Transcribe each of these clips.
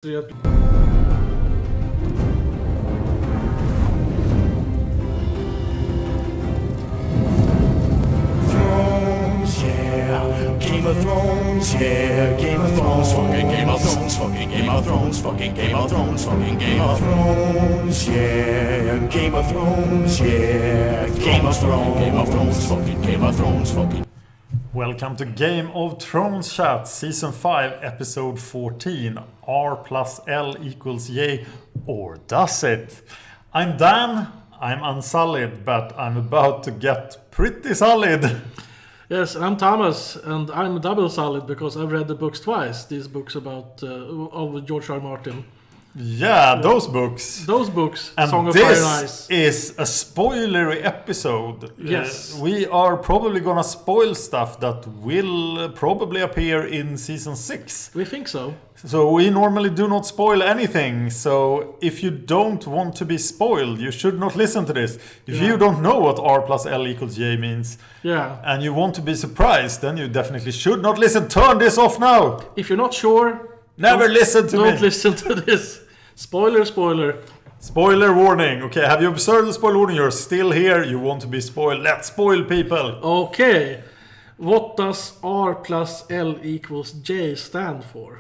Thrones, yeah. Game of Thrones, yeah. Game of Thrones, fucking Game of Thrones, fucking Game of Thrones, fucking Game of Thrones, fucking Game of Thrones, yeah. Game of Thrones, yeah. Game of Thrones, Game of Thrones, fucking Game of Thrones, fucking. Welcome to Game of Thrones Chat, Season 5, Episode 14, R plus L equals J, or does it? I'm Dan, I'm unsullied, but I'm about to get pretty solid. Yes, I'm Thomas, and I'm double solid because I've read the books twice. These books about of George R. R. Martin. Yeah, those books. Those books, And Song of Fire and this Ice. is a spoilery episode. Yes. We are probably gonna spoil stuff that will probably appear in Season 6. We think so. So we normally do not spoil anything. So if you don't want to be spoiled, you should not listen to this. If you don't know what R plus L equals J means, and you want to be surprised, then you definitely should not listen. Turn this off now. If you're not sure, Never listen to me. don't listen to this. Spoiler. Spoiler warning. Okay, have you observed the spoiler warning? You're still here. You want to be spoiled. Let's spoil people. Okay. What does R plus L equals J stand for?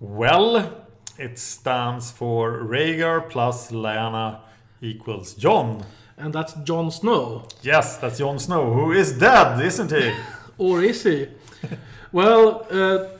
Well, it stands for Rhaegar plus Lyanna equals Jon. And that's Jon Snow. Yes, that's Jon Snow, who is dead, isn't he? Or is he? Well,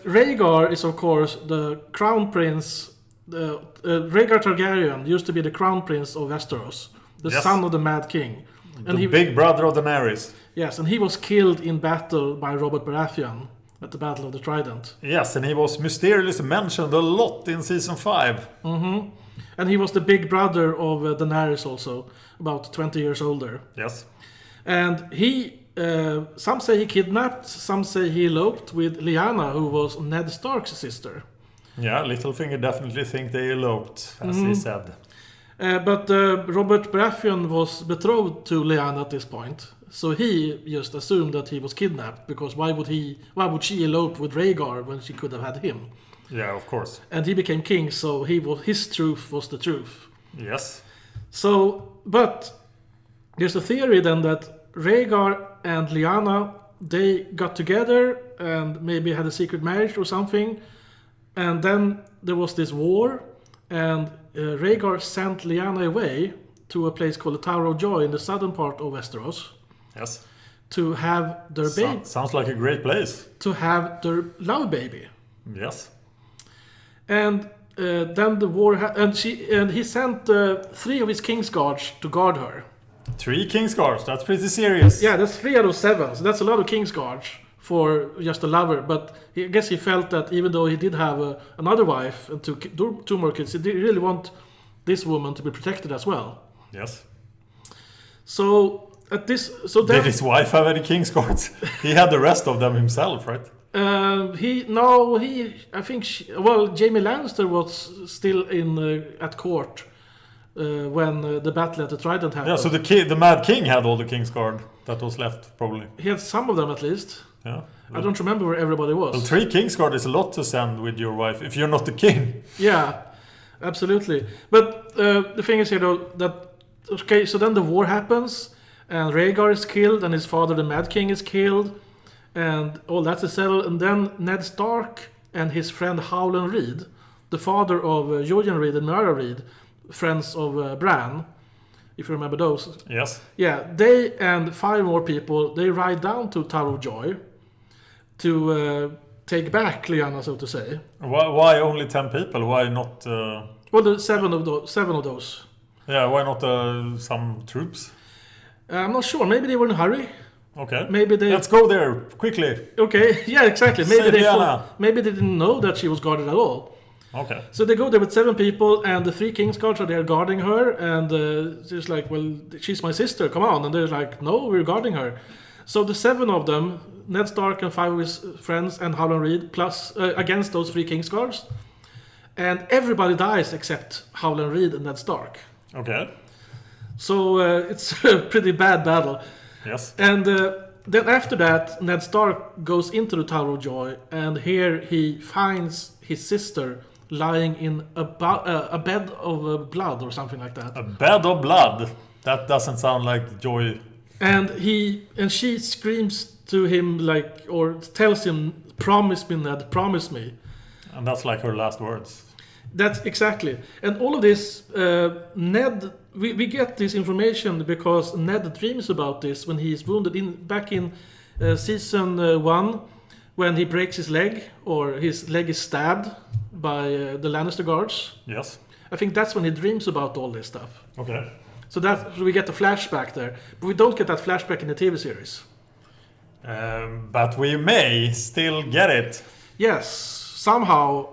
Rhaegar is of course the crown prince. Rhaegar Targaryen used to be the crown prince of Westeros, the son of the Mad King. And the big brother of Daenerys. Yes, and he was killed in battle by Robert Baratheon at the Battle of the Trident. Yes, and he was mysteriously mentioned a lot in Season 5. Mm-hmm. And he was the big brother of Daenerys also, about 20 years older. Yes. And he, some say he kidnapped, some say he eloped with Lyanna, who was Ned Stark's sister. Yeah, Littlefinger definitely think they eloped, as he said. But Robert Baratheon was betrothed to Lyanna at this point. So he just assumed that he was kidnapped, because why would she elope with Rhaegar when she could have had him? Yeah, of course. And he became king, so his truth was the truth. Yes. So, but there's a theory then that Rhaegar and Lyanna, they got together and maybe had a secret marriage or something. And then there was this war, and Rhaegar sent Lyanna away to a place called the Tower of Joy in the southern part of Westeros. Yes. To have their baby. Sounds like a great place. To have their love baby. Yes. And then the war and he sent 3 of his Kingsguards to guard her. 3 Kingsguards, that's pretty serious. Yeah, that's 3 out of 7. So that's a lot of Kingsguards for just a lover. But I guess he felt that even though he did have another wife and 2 more kids, he did really want this woman to be protected as well. Yes. So at this, did his wife have any Kingsguards? He had the rest of them himself, right? I think Jaime Lannister was still at court when the battle at the Trident happened. Yeah, so the Mad King had all the Kingsguard that was left, probably. He had some of them at least. Yeah. I don't remember where everybody was. Well, 3 Kingsguard is a lot to send with your wife if you're not the king. Yeah, absolutely. But the thing is here though, so then the war happens, and Rhaegar is killed, and his father, the Mad King, is killed, and all that's settled. And then Ned Stark and his friend Howland Reed, the father of Jojen Reed and Mara Reed, friends of Bran, if you remember those. Yes. Yeah, they and 5 more people, they ride down to Tower of Joy to take back Lyanna, so to say. Why only 10 people? Why not... Well, the 7 of those. Yeah, why not some troops? I'm not sure. Maybe they were in a hurry. Okay. Maybe they... Let's go there, quickly. Okay, yeah, exactly. Maybe they didn't know that she was guarded at all. Okay. So they go there with 7 people, and the 3 Kingsguards are there guarding her, and she's like, well, she's my sister, come on. And they're like, no, we're guarding her. So the 7 of them, Ned Stark and 5 of his friends and Howland Reed, plus against those 3 Kingsguards. And everybody dies except Howland Reed and Ned Stark. Okay. So it's a pretty bad battle. Yes. And then after that, Ned Stark goes into the Tower of Joy, and here he finds his sister lying in a bed of blood or something like that. A bed of blood. That doesn't sound like joy. And she screams to him like, or tells him, "Promise me, Ned, promise me." And that's like her last words. That's exactly. And all of this, Ned, we get this information because Ned dreams about this when he is wounded back in season 1, when he breaks his leg, or his leg is stabbed by the Lannister guards. Yes. I think that's when he dreams about all this stuff. Okay. So we get the flashback there. But we don't get that flashback in the TV series. But we may still get it. Yes, somehow.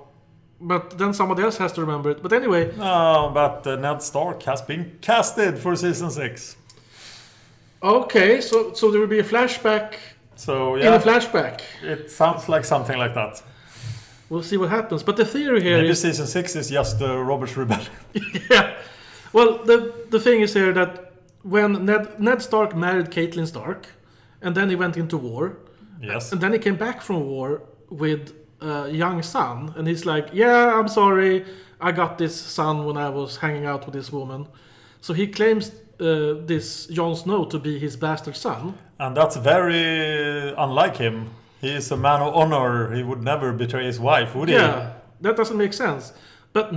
But then somebody else has to remember it. But anyway. No, but Ned Stark has been casted for season 6. Okay, so there will be a flashback. So yeah, in a flashback. It sounds like something like that. We'll see what happens. But the theory here Maybe is... season 6 is just the Robert's Rebellion. Yeah. Well, the thing is here that when Ned Stark married Catelyn Stark, and then he went into war. Yes. And then he came back from war with a young son. And he's like, yeah, I'm sorry. I got this son when I was hanging out with this woman. So he claims this Jon Snow to be his bastard son. And that's very unlike him. He is a man of honor. He would never betray his wife, would he? Yeah, that doesn't make sense. But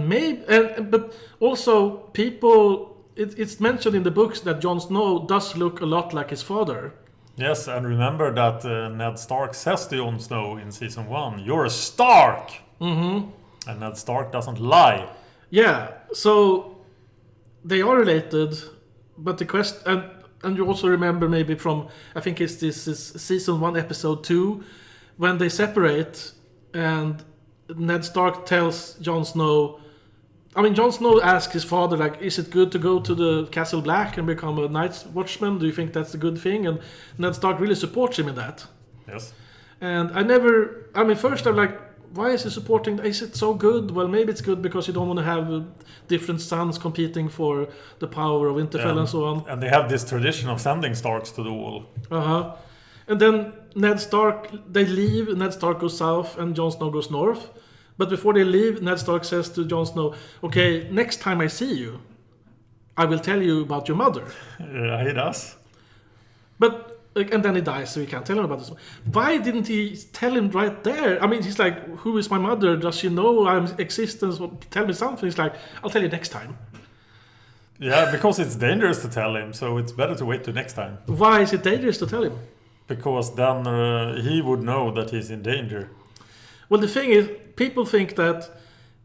but also people, it's mentioned in the books that Jon Snow does look a lot like his father. Yes, and remember that Ned Stark says to Jon Snow in season 1, "You're a Stark!" Mm-hmm. And Ned Stark doesn't lie. Yeah, so they are related, but the question... And you also remember maybe from, I think this is season 1, episode 2, when they separate and Ned Stark tells Jon Snow... I mean, Jon Snow asks his father, like, is it good to go to the Castle Black and become a Night's Watchman? Do you think that's a good thing? And Ned Stark really supports him in that. Yes. And first I'm like, why is he supporting? Is it so good? Well, maybe it's good because you don't want to have different sons competing for the power of Winterfell and so on. And they have this tradition of sending Starks to the wall. Uh-huh. And then Ned Stark, they leave, Ned Stark goes south and Jon Snow goes north. But before they leave, Ned Stark says to Jon Snow, okay, next time I see you, I will tell you about your mother. Yeah, he does. But... and then he dies, so he can't tell him about this. Why didn't he tell him right there? I mean, he's like, who is my mother? Does she know I'm existence? Tell me something. He's like, I'll tell you next time. Yeah, because it's dangerous to tell him, so it's better to wait till next time. Why is it dangerous to tell him? Because then he would know that he's in danger. Well, the thing is, people think that...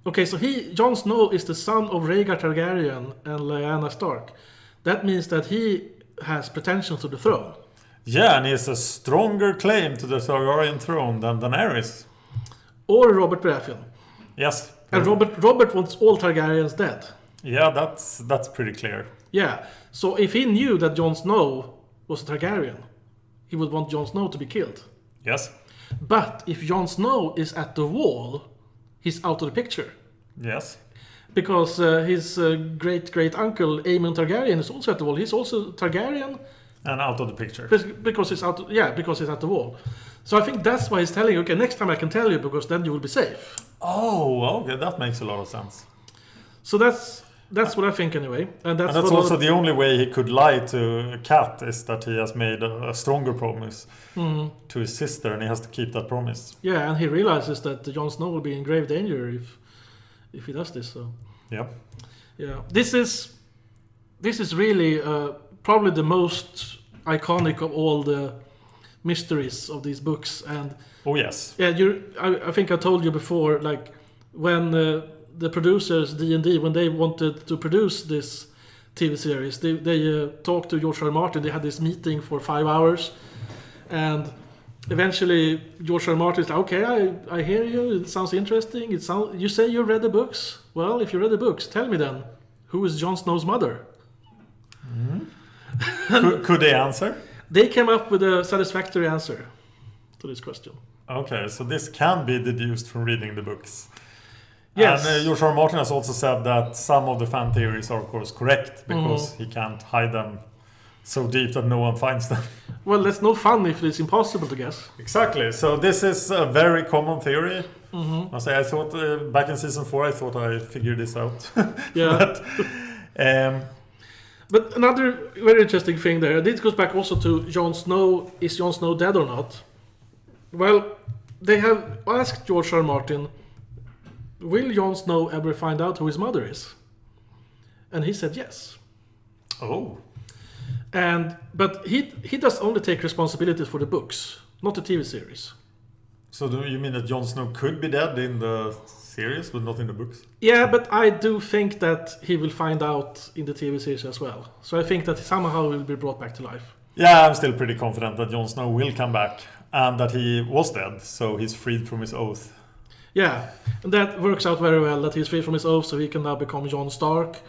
Okay, so Jon Snow is the son of Rhaegar Targaryen and Lyanna Stark. That means that he has pretensions to the throne. Yeah, and he has a stronger claim to the Targaryen throne than Daenerys. Or Robert Baratheon. Yes. And Robert wants all Targaryens dead. Yeah, that's pretty clear. Yeah, so if he knew that Jon Snow was a Targaryen, he would want Jon Snow to be killed. Yes. But if Jon Snow is at the wall, he's out of the picture. Yes. Because his great-great-uncle, Aemon Targaryen, is also at the wall. He's also Targaryen. And out of the picture. Because he's out. Because he's at the wall. So I think that's why he's telling you, okay, next time I can tell you, because then you will be safe. Oh, okay, that makes a lot of sense. So that's what I think anyway. And that's also the only way he could lie to Cat is that he has made a stronger promise to his sister, and he has to keep that promise. Yeah, and he realizes that Jon Snow will be in grave danger if he does this. So yeah. This is really probably the most iconic of all the mysteries of these books. And oh yes. Yeah, I think I told you before, like when the producers D&D, when they wanted to produce this TV series, they talked to George R. R. Martin. They had this meeting for 5 hours, and eventually George R. R. Martin is like, okay, I hear you. It sounds interesting. You say you read the books. Well, if you read the books, tell me then, who is Jon Snow's mother? Could they answer? They came up with a satisfactory answer to this question. Okay, so this can be deduced from reading the books. Yes. And George R. R. Martin has also said that some of the fan theories are of course correct because he can't hide them so deep that no one finds them. Well, that's no fun if it's impossible to guess. Exactly. So this is a very common theory. Mm-hmm. I thought back in season 4, I thought I figured this out. Yeah. But another very interesting thing there, this goes back also to Jon Snow. Is Jon Snow dead or not? Well, they have asked George R. R. Martin, will Jon Snow ever find out who his mother is? And he said yes. Oh. But he does only take responsibility for the books, not the TV series. So do you mean that Jon Snow could be dead in the series, but not in the books? Yeah, but I do think that he will find out in the TV series as well. So I think that somehow he will be brought back to life. Yeah, I'm still pretty confident that Jon Snow will come back and that he was dead, so he's freed from his oath. Yeah, and that works out very well, that he's free from his oath, so he can now become Jon Stark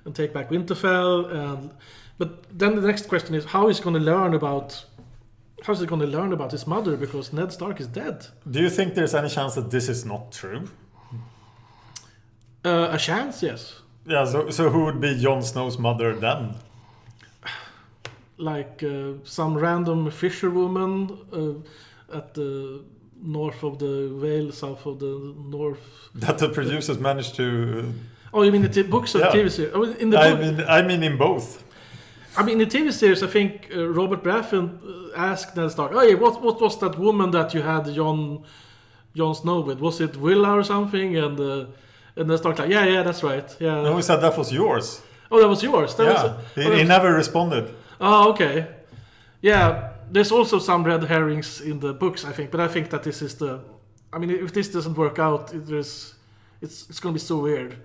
and take back Winterfell. But then the next question is, how is he going to learn about his mother, because Ned Stark is dead? Do you think there's any chance that this is not true? A chance, yes. Yeah, so who would be Jon Snow's mother then? Like some random fisherwoman at the north of the Vale, south of the north. That the producers managed to... Oh, you mean the books or Yeah. the TV series? Oh, in the book, I mean in both. I mean, in the TV series, I think Robert Baratheon asked Ned Stark, "Oh, yeah, what was that woman that you had Jon Snow with? Was it Willa or something?" And Ned Stark like, "Yeah, that's right. Yeah." No, he said that was yours. Oh, that was yours. He never responded. Oh, okay. Yeah, there's also some red herrings in the books, I think, but I think that this is the. I mean, if this doesn't work out, it's going to be so weird.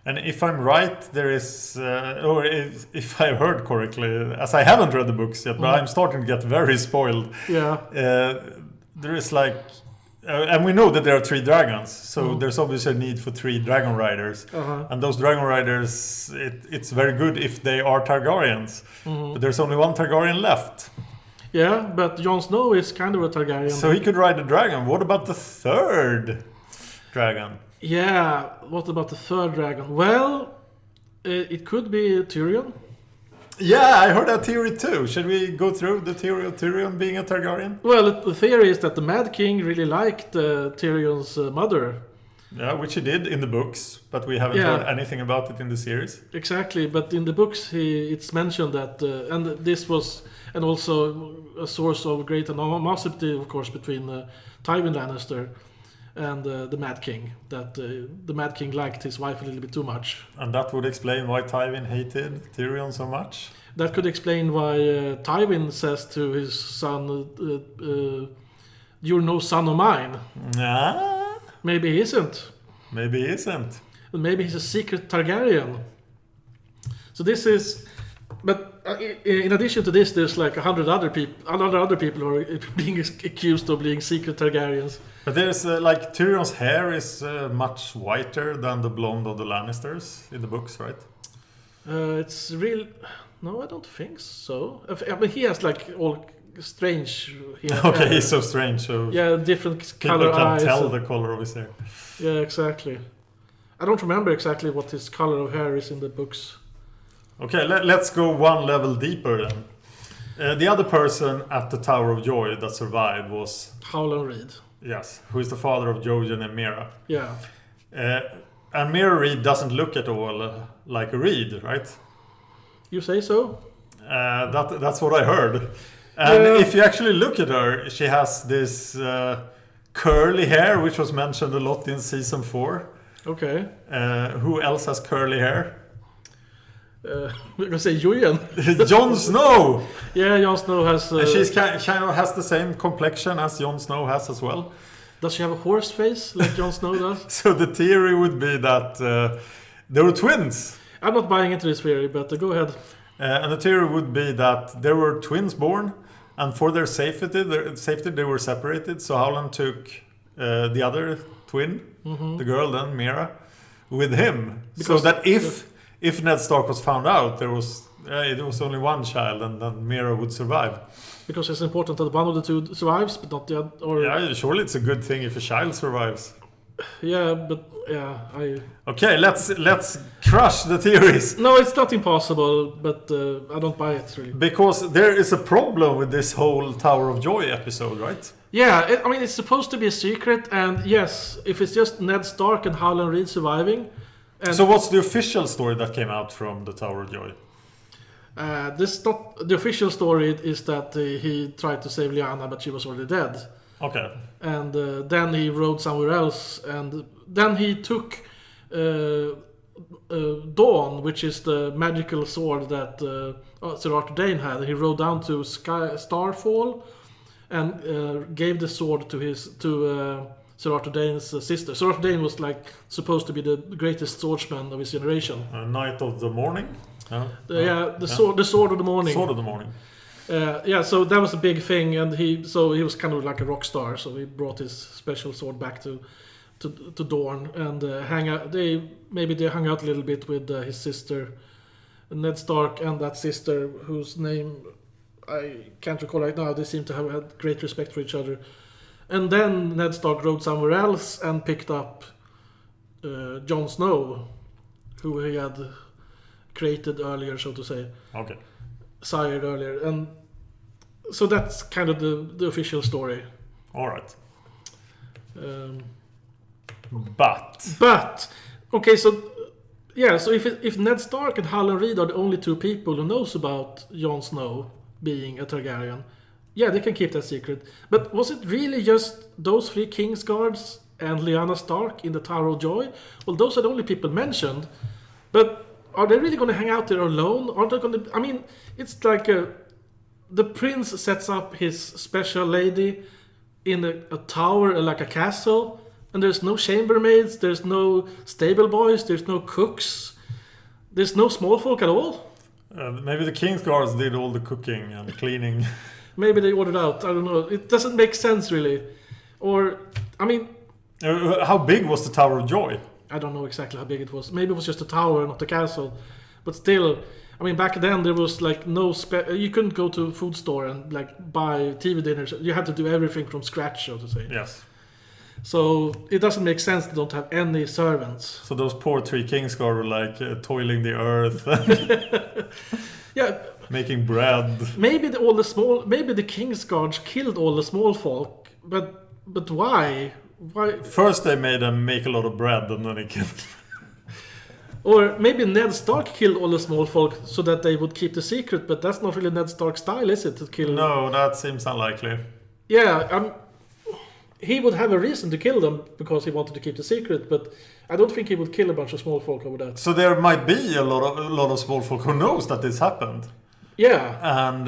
And if I'm right, there is, or if I heard correctly, as I haven't read the books yet, but I'm starting to get very spoiled. Yeah. There is like, and we know that there are 3 dragons, so there's obviously a need for 3 dragon riders. And those dragon riders, it's very good if they are Targaryens. But there's only 1 Targaryen left. Yeah, but Jon Snow is kind of a Targaryen. So he could ride a dragon. What about the 3rd dragon? Yeah, what about the 3rd dragon? Well, it could be Tyrion. Yeah, I heard that theory too. Should we go through the theory of Tyrion being a Targaryen? Well, the theory is that the Mad King really liked Tyrion's mother. Yeah, which he did in the books, but we haven't heard anything about it in the series. Exactly, but in the books it's mentioned that, and this was, and also a source of great animosity, of course, between Tywin Lannister and the Mad King, that the Mad King liked his wife a little bit too much. And that would explain why Tywin hated Tyrion so much? That could explain why Tywin says to his son, "You're no son of mine." Nah. Maybe he isn't. Maybe he isn't. And maybe he's a secret Targaryen. So this is... But in addition to this, there's like 100 other people who are being accused of being secret Targaryens. But there's like Tyrion's hair is much whiter than the blonde of the Lannisters in the books, right? It's real. No, I don't think so. I mean, he has like all strange hair. Okay, he's so strange. So yeah, different people color can eyes. tell the color of his hair. Yeah, exactly. I don't remember exactly what his color of hair is in the books. Okay, let's go 1 level deeper then. The other person at the Tower of Joy that survived was... Howland Reed. Yes, who is the father of Jojen and Mira. Yeah. And Mira Reed doesn't look at all like a Reed, right? You say so? That's what I heard. And if you actually look at her, she has this curly hair, which was mentioned a lot in season 4. Okay. Who else has curly hair? We're gonna say Julian. Jon Snow! Yeah, Jon Snow has... And she's kind of has the same complexion as Jon Snow has as well. Does she have a horse face like Jon Snow does? So the theory would be that they were twins. I'm not buying into this theory, but go ahead. And the theory would be that there were twins born, and for their safety they were separated. So Howland took the other twin, the girl then, Mira, with him. Because so that if Ned Stark was found out, there was only 1 child, and then Mira would survive. Because it's important that one of the 2 survives, but not the other. Or... Yeah, surely it's a good thing if a child survives. Yeah, but yeah, Okay, let's crush the theories. No, it's not impossible, but I don't buy it really. Because there is a problem with this whole Tower of Joy episode, right? Yeah, I mean, it's supposed to be a secret, and yes, if it's just Ned Stark and Howland Reed surviving. And So what's the official story that came out from the Tower of Joy? this not the official story is that he tried to save Lyanna, but she was already dead. Okay. And then he rode somewhere else, and then he took Dawn, which is the magical sword that Sir Arthur Dane had. He rode down to Starfall and gave the sword to Sir Arthur Dane's sister. Sir Arthur Dane was like supposed to be the greatest swordsman of his generation. Knight of the Morning? The sword of the morning. Sword of the Morning. So that was a big thing, and he was kind of like a rock star. So he brought his special sword back to Dorne and hang out. They hung out a little bit with his sister, Ned Stark, and that sister whose name I can't recall right now. They seem to have had great respect for each other. And then Ned Stark rode somewhere else and picked up Jon Snow, who he had created earlier, so to say. Okay. Sired earlier, and so that's kind of the official story. All right. But okay, so if Ned Stark and Howland Reed are the only two people who knows about Jon Snow being a Targaryen, yeah, they can keep that secret. But was it really just those three Kingsguards and Lyanna Stark in the Tower of Joy? Well, those are the only people mentioned, but are they really going to hang out there alone? Aren't they going to? I mean, it's like the prince sets up his special lady in a tower, like a castle, and there's no chambermaids, there's no stable boys, there's no cooks, there's no small folk at all. Maybe the Kingsguards did all the cooking and cleaning. Maybe they ordered out. I don't know. It doesn't make sense really. Or, I mean, how big was the Tower of Joy? I don't know exactly how big it was. Maybe it was just a tower, not a castle. But still, I mean, back then there was like no you couldn't go to a food store and like buy TV dinners. You had to do everything from scratch, so to say. Yes. So it doesn't make sense to don't have any servants. So those poor three Kingsguard were like toiling the earth. Yeah. Making bread. Maybe the Kingsguards killed all the small folk, but why? Why? First they made them make a lot of bread and then they killed them. Or maybe Ned Stark killed all the small folk so that they would keep the secret, but that's not really Ned Stark's style, is it? To kill. No, that seems unlikely. Yeah, he would have a reason to kill them because he wanted to keep the secret, but I don't think he would kill a bunch of small folk over that. So there might be a lot of small folk who knows that this happened. Yeah. And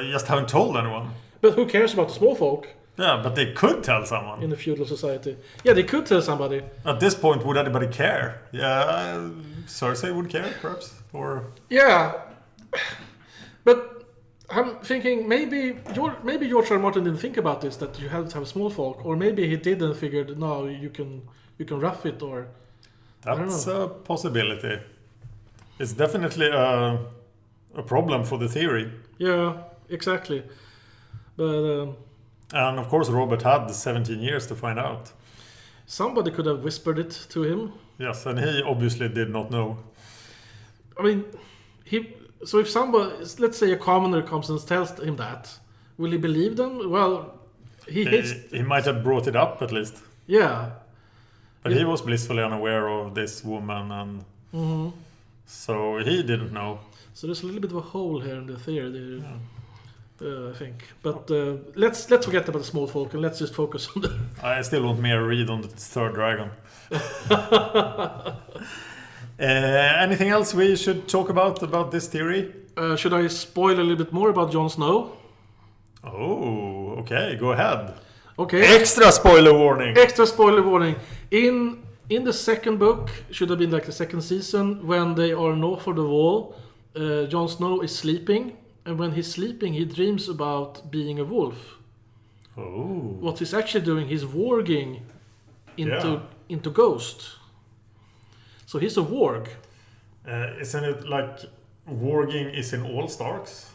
just haven't told anyone. But who cares about the small folk? Yeah, but they could tell someone. In the feudal society. Yeah, they could tell somebody. At this point, would anybody care? Yeah, Cersei would care, perhaps? Or... Yeah. But I'm thinking maybe George R. R. Martin didn't think about this, that you have to have small folk. Or maybe he did and figured, no, you can rough it, or... That's a possibility. It's definitely a problem for the theory. Yeah, exactly. But... and of course Robert had 17 years to find out. Somebody could have whispered it to him. Yes, and he obviously did not know. I mean, so if somebody, let's say a commoner comes and tells him that, will he believe them? Well, he might have brought it up at least. Yeah. But he was blissfully unaware of this woman, and so he didn't know. So there's a little bit of a hole here in the theory there. Yeah. I think, but let's forget about the small folk and let's just focus on the. I still want Mare Reed on the third dragon. Anything else we should talk about this theory? Should I spoil a little bit more about Jon Snow? Oh, okay, go ahead. Okay. Extra spoiler warning. Extra spoiler warning. In the second book, should have been like the second season, when they are north of the wall, Jon Snow is sleeping. And when he's sleeping, he dreams about being a wolf. Oh. What he's actually doing, he's warging into Ghost. So he's a warg. Isn't it like warging is in all Starks?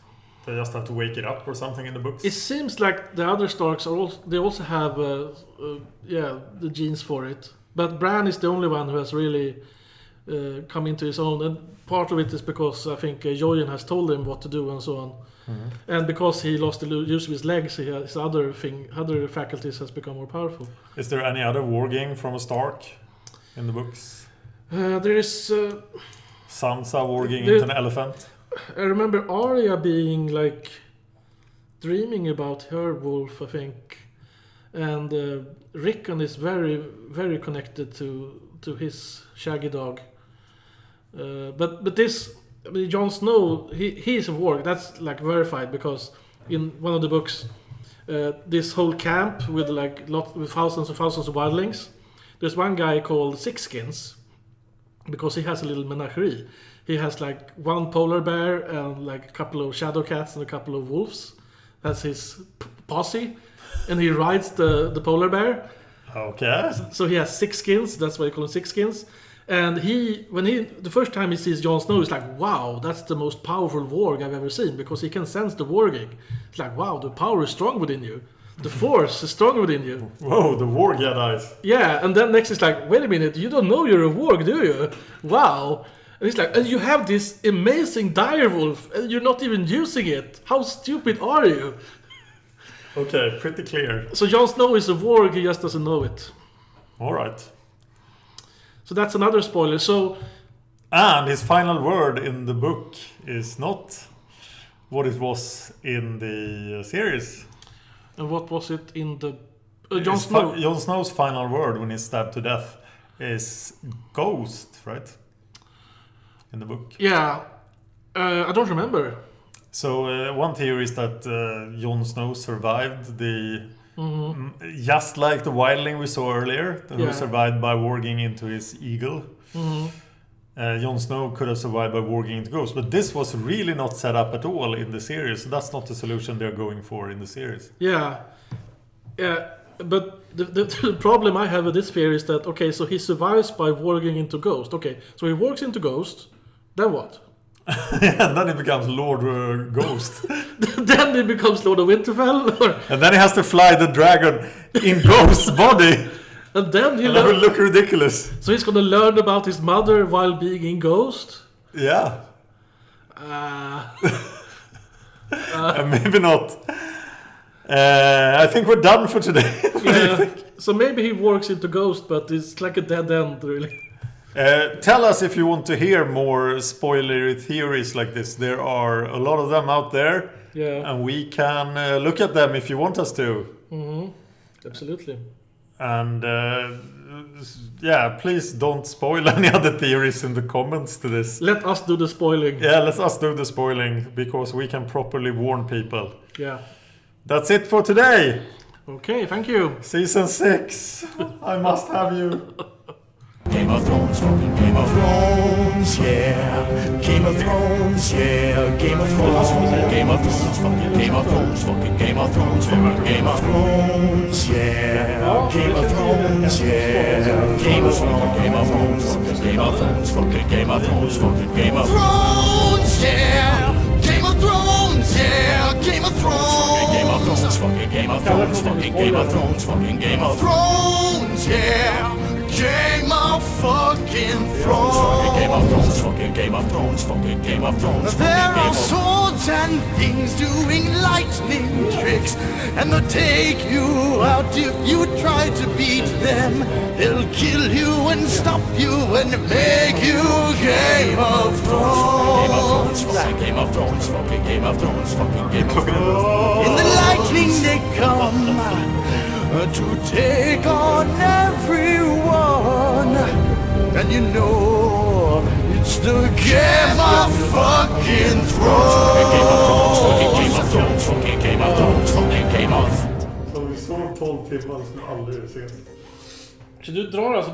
They just have to wake it up or something in the books? It seems like the other Starks are also have the genes for it. But Bran is the only one who has really come into his own, and part of it is because I think Jojen has told him what to do and so on. And because he lost the use of his legs, his other faculties has become more powerful. Is there any other warging from a Stark in the books? There is Sansa warging into an elephant. I remember Arya being like dreaming about her wolf, I think, and Rickon is very, very connected to his shaggy dog. But this, I mean, Jon Snow, he's a warg. That's like verified because in one of the books, this whole camp with with thousands and thousands of wildlings. There's one guy called Sixskins because he has a little menagerie. He has like one polar bear and like a couple of shadow cats and a couple of wolves. That's his posse, and he rides the polar bear. Okay. So he has 6 skins. That's why they call him Sixskins. And the first time he sees Jon Snow, he's like, wow, that's the most powerful warg I've ever seen, because he can sense the warging. It's like, wow, the power is strong within you. The force is strong within you. Whoa, the warg Jedi's. Yeah, and then next is like, wait a minute, you don't know you're a warg, do you? Wow. And he's like, and you have this amazing direwolf, and you're not even using it. How stupid are you? Okay, pretty clear. So Jon Snow is a warg, he just doesn't know it. All right. So that's another spoiler. And his final word in the book is not what it was in the series. And what was it in the... Jon Snow? Jon Snow's final word when he's stabbed to death is ghost, right? In the book. Yeah. I don't remember. So one theory is that Jon Snow survived the... just like the wildling we saw earlier, who survived by warging into his eagle. Jon Snow could have survived by warging into ghost, but this was really not set up at all in the series. So that's not the solution they're going for in the series. Yeah. But the problem I have with this theory is that, okay, so he survives by warging into ghost. Okay, so he wargs into ghost, then what? And then he becomes Lord Ghost. Then he becomes Lord of Winterfell? And then he has to fly the dragon in Ghost's body. And then that will look ridiculous. So he's gonna learn about his mother while being in Ghost? Yeah. Maybe not. I think we're done for today. What do you think? So maybe he works into Ghost, but it's like a dead end, really. Tell us if you want to hear more spoilery theories like this. There are a lot of them out there. Yeah. And we can look at them if you want us to. Absolutely. And please don't spoil any other theories in the comments to this. Let us do the spoiling. Yeah, let us do the spoiling, because we can properly warn people. Yeah. That's it for today. Okay, thank you. Season 6. I must have you. Game of Thrones, fucking Game of Thrones, yeah. Game of Thrones, yeah. Game of Thrones, Game of Thrones, fucking Game of Thrones, fucking Game of Thrones, fucking Game of Thrones, yeah. Game of Thrones, yeah. Game of Thrones, Game of Thrones, Game of Thrones, fucking Game of Thrones, fucking Game of Thrones, yeah. Game of Thrones, yeah. Game of Thrones, Game of Thrones, fucking Game of Thrones, fucking Game of Thrones, fucking Game of Thrones, yeah. Game of fucking Thrones. Game of Thrones, fucking Game of Thrones, fucking Game of Thrones. There are swords and things doing lightning tricks, and they'll take you out if you try to beat them. They'll kill you and stop you and make you Game of Thrones. Game of Thrones, fucking Game of Thrones, fucking Game of Thrones. In the lightning they come to take on everyone, and you know it's the Game of fucking Thrones. Game of Thrones, fucking Game of Thrones, fucking Game of Thrones, fucking Game of. Så vi såg 12 timmar som aldrig ses. Så du drar alltså